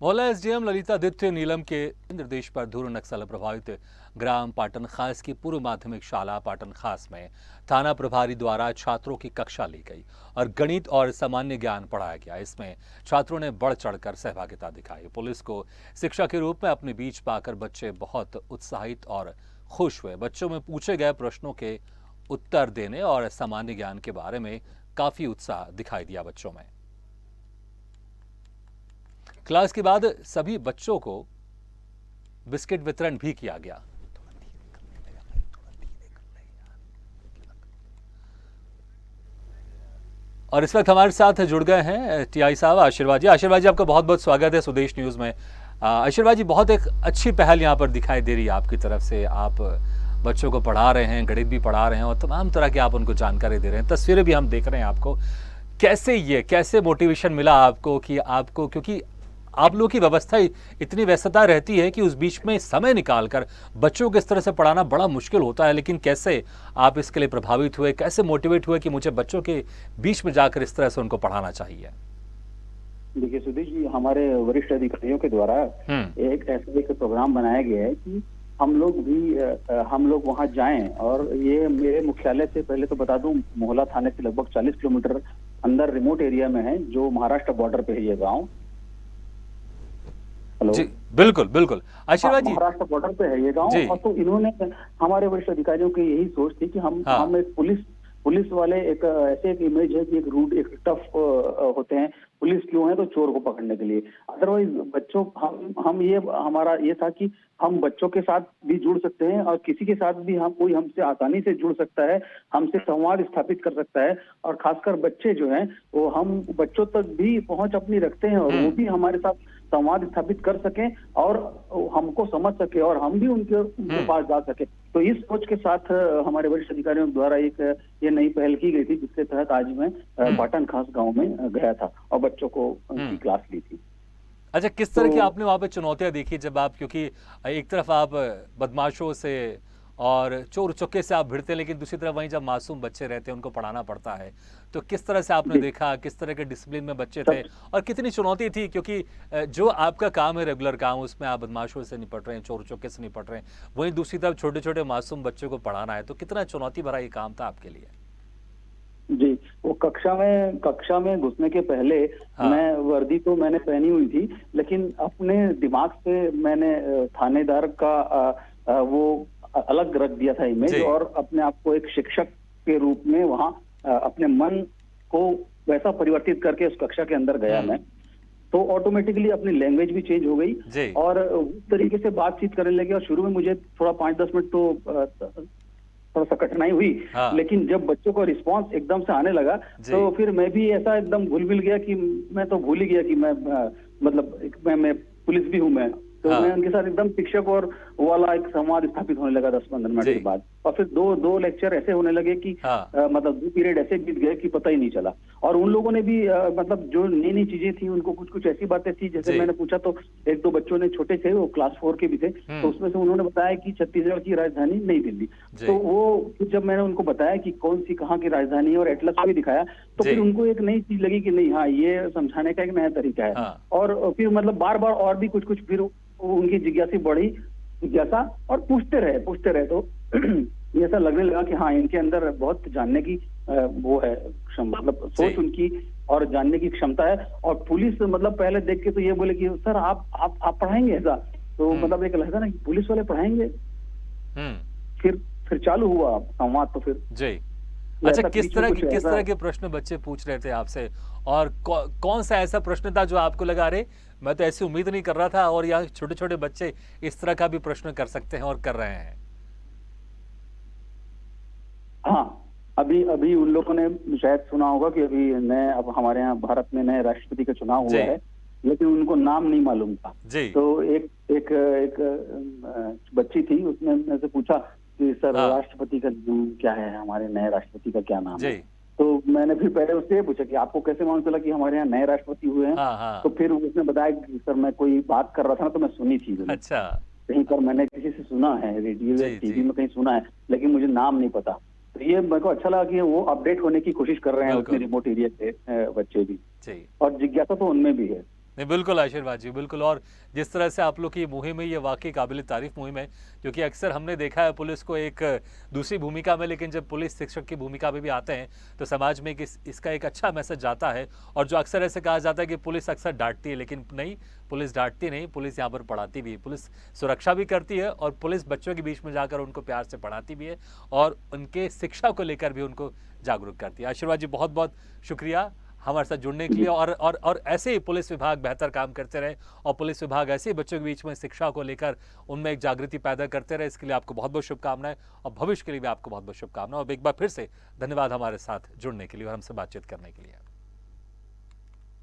मौला एसडीएम ललितादित्य नीलम के निर्देश पर धूर नक्सल प्रभावित ग्राम पाटन खास की पूर्व माध्यमिक शाला पाटन खास में थाना प्रभारी द्वारा छात्रों की कक्षा ली गई और गणित और सामान्य ज्ञान पढ़ाया गया। इसमें छात्रों ने बढ़ चढ़कर सहभागिता दिखाई। पुलिस को शिक्षा के रूप में अपने बीच पाकर बच्चे बहुत उत्साहित और खुश हुए। बच्चों में पूछे गए प्रश्नों के उत्तर देने और सामान्य ज्ञान के बारे में काफी उत्साह दिखाई दिया बच्चों में। क्लास के बाद सभी बच्चों को बिस्किट वितरण भी किया गया। और इस वक्त हमारे साथ जुड़ गए हैं टीआई साहब आशीर्वाद जी। आशीर्वाद जी, आपका बहुत बहुत स्वागत है स्वदेश न्यूज में। आशीर्वाद जी, बहुत एक अच्छी पहल यहाँ पर दिखाई दे रही है आपकी तरफ से। आप बच्चों को पढ़ा रहे हैं, गणित भी पढ़ा रहे हैं और तमाम तरह की आप उनको जानकारी दे रहे हैं। तस्वीरें भी हम देख रहे हैं आपको। कैसे मोटिवेशन मिला आपको कि आपको, क्योंकि आप लोगों की व्यवस्था इतनी व्यस्तता रहती है कि उस बीच में समय निकालकर बच्चों को इस तरह से पढ़ाना बड़ा मुश्किल होता है, लेकिन कैसे आप इसके लिए प्रभावित हुए, कैसे मोटिवेट हुए कि मुझे बच्चों के बीच में जाकर इस तरह से उनको पढ़ाना चाहिए? देखिए सुधीर जी, हमारे वरिष्ठ अधिकारियों के द्वारा एक ऐसा एक प्रोग्राम बनाया गया है कि हम लोग वहां जाएं। और ये मेरे मुख्यालय से, पहले तो बता दूं, मोहला थाने से लगभग 40 किलोमीटर अंदर रिमोट एरिया में है, जो महाराष्ट्र बॉर्डर पे है ये गांव। जी बिल्कुल बिल्कुल। आशीर्वाद जी, महाराष्ट्र बॉर्डर पे है ये गांव। और तो इन्होंने, हमारे वरिष्ठ अधिकारियों की यही सोच थी कि हम एक पुलिस वाले, एक ऐसे एक इमेज है कि एक रूड, एक टफ होते हैं। पुलिस क्यों है? तो चोर को पकड़ने के लिए। अदरवाइज बच्चों, हम ये, हमारा ये था कि हम बच्चों के साथ भी जुड़ सकते हैं और किसी के साथ भी कोई हमसे आसानी से जुड़ सकता है, हमसे संवाद स्थापित कर सकता है। और खासकर बच्चे जो हैं, वो हम बच्चों तक भी पहुंच अपनी रखते हैं और वो भी हमारे साथ संवाद स्थापित कर सकें और हमको समझ सके और हम भी उनके पास जा सके। तो इस सोच के साथ हमारे वरिष्ठ अधिकारियों द्वारा एक ये नई पहल की गई थी, जिसके तहत आज मैं पाटन खास गांव में गया था और बच्चों को उनकी क्लास ली थी। अच्छा, किस तरह की आपने वहां पे चुनौतियां देखी जब आप, क्योंकि एक तरफ आप बदमाशों से और चोर चुक्के से आप भिड़ते हैं, लेकिन दूसरी तरफ वहीं जब मासूम बच्चे रहते हैं उनको पढ़ाना पड़ता है, तो किस तरह से आपने देखा, किस तरह के डिसिप्लिन में बच्चे थे और कितनी चुनौती थी? क्योंकि जो आपका काम है, रेगुलर काम, उसमें आप बदमाशों से निपट रहे हैं, चोर चुक्के से निपट रहे हैं, वहीं दूसरी तरफ छोटे छोटे मासूम बच्चों को पढ़ाना है, तो कितना चुनौती भरा ये काम था आपके लिए? जी, वो कक्षा में घुसने के पहले मैं वर्दी तो मैंने पहनी हुई थी, लेकिन अपने दिमाग से मैंने थानेदार का वो अलग रख दिया था इमेज, और अपने आप को एक शिक्षक के रूप में वहां अपने मन को वैसा परिवर्तित करके उस कक्षा के अंदर गया मैं। तो ऑटोमेटिकली अपनी लैंग्वेज भी चेंज हो गई और उस तरीके से बातचीत करने लगे। और शुरू में मुझे थोड़ा 5-10 मिनट तो थोड़ा सा कठिनाई हुई, लेकिन जब बच्चों का रिस्पांस एकदम से आने लगा तो फिर मैं भी ऐसा एकदम घुल मिल गया कि मैं तो भूल ही गया कि मैं मतलब मैं पुलिस भी हूं मैं। तो मैं उनके साथ एकदम शिक्षक और वाला एक संवाद स्थापित होने लगा 10-15 मिनट के बाद। और फिर दो लेक्चर ऐसे होने लगे कि मतलब 2 पीरियड ऐसे बीत गए कि पता ही नहीं चला। और उन लोगों ने भी मतलब जो नई नई चीजें थी, उनको कुछ ऐसी बातें थी, जैसे मैंने पूछा तो 1-2 बच्चों ने, छोटे थे वो, क्लास 4 के भी थे, तो उसमें से उन्होंने बताया कि छत्तीसगढ़ की राजधानी नई दिल्ली। तो वो जब मैंने उनको बताया कि कौन सी कहाँ की राजधानी है और एटलस भी दिखाया, तो फिर उनको एक नई चीज लगी कि नहीं, हाँ, ये समझाने का एक नया तरीका है। और फिर मतलब बार बार और भी कुछ फिर उनकी जिज्ञासा और पूछते रहे तो ये ऐसा लगने लगा कि हाँ, इनके अंदर बहुत जानने की वो है, मतलब सोच उनकी और जानने की क्षमता है। और पुलिस मतलब पहले देख के तो ये बोले कि सर आप पढ़ाएंगे ऐसा? तो मतलब एक लगता ना कि पुलिस वाले पढ़ाएंगे। फिर चालू हुआ संवाद। तो फिर जी, अच्छा, किस तरह के प्रश्न बच्चे पूछ रहे थे आपसे और कौन सा ऐसा प्रश्न था जो आपको लगा, अरे मैं तो ऐसी उम्मीद नहीं कर रहा था और यहाँ छोटे छोटे बच्चे इस तरह का भी प्रश्न कर सकते हैं और कर रहे हैं? हाँ, अभी उन लोगों ने शायद सुना होगा कि अभी अब हमारे यहाँ भारत में नए राष्ट्रपति का चुनाव हुआ है, लेकिन उनको नाम नहीं मालूम था। तो एक बच्ची थी, उसने मेरे से पूछा कि सर राष्ट्रपति का क्या है, हमारे नए राष्ट्रपति का क्या नाम है? तो मैंने फिर पहले उससे पूछा कि आपको कैसे मालूम चला कि हमारे यहाँ नए राष्ट्रपति हुए हैं? तो फिर उसने बताया कि सर मैं कोई बात कर रहा था ना, तो मैं सुनी थी। अच्छा, कहीं पर मैंने किसी से सुना है, रेडियो या टीवी में कहीं सुना है, लेकिन मुझे नाम नहीं पता। तो ये मेरे को अच्छा लगा कि वो अपडेट होने की कोशिश कर रहे हैं उसमें रिमोट एरिया के बच्चे भी, और जिज्ञासा तो उनमें भी है। नहीं, बिल्कुल आशीर्वाद जी, बिल्कुल। और जिस तरह से आप लोग की मुहिम है, ये वाक़ई काबिल-ए-तारीफ़ मुहिम है, क्योंकि अक्सर हमने देखा है पुलिस को एक दूसरी भूमिका में, लेकिन जब पुलिस शिक्षक की भूमिका में भी आते हैं, तो समाज में इसका एक अच्छा मैसेज जाता है। और जो अक्सर ऐसे कहा जाता है कि पुलिस अक्सर डाँटती है, लेकिन नहीं, पुलिस डाँटती नहीं, पुलिस यहाँ पर पढ़ाती भी है। पुलिस सुरक्षा भी करती है और पुलिस बच्चों के बीच में जाकर उनको प्यार से पढ़ाती भी है और उनके शिक्षा को लेकर भी उनको जागरूक करती है। आशीर्वाद जी, बहुत-बहुत शुक्रिया हमारे साथ जुड़ने के लिए। जी और ऐसे ही पुलिस विभाग बेहतर काम करते रहे और पुलिस विभाग ऐसे ही बच्चों के बीच में शिक्षा को लेकर उनमें एक जागृति पैदा करते रहे। इसके लिए आपको बहुत बहुत शुभकामनाएं और भविष्य के लिए भी आपको बहुत बहुत शुभकामनाएं। और एक बार फिर से धन्यवाद हमारे साथ जुड़ने के लिए और हमसे बातचीत करने के लिए।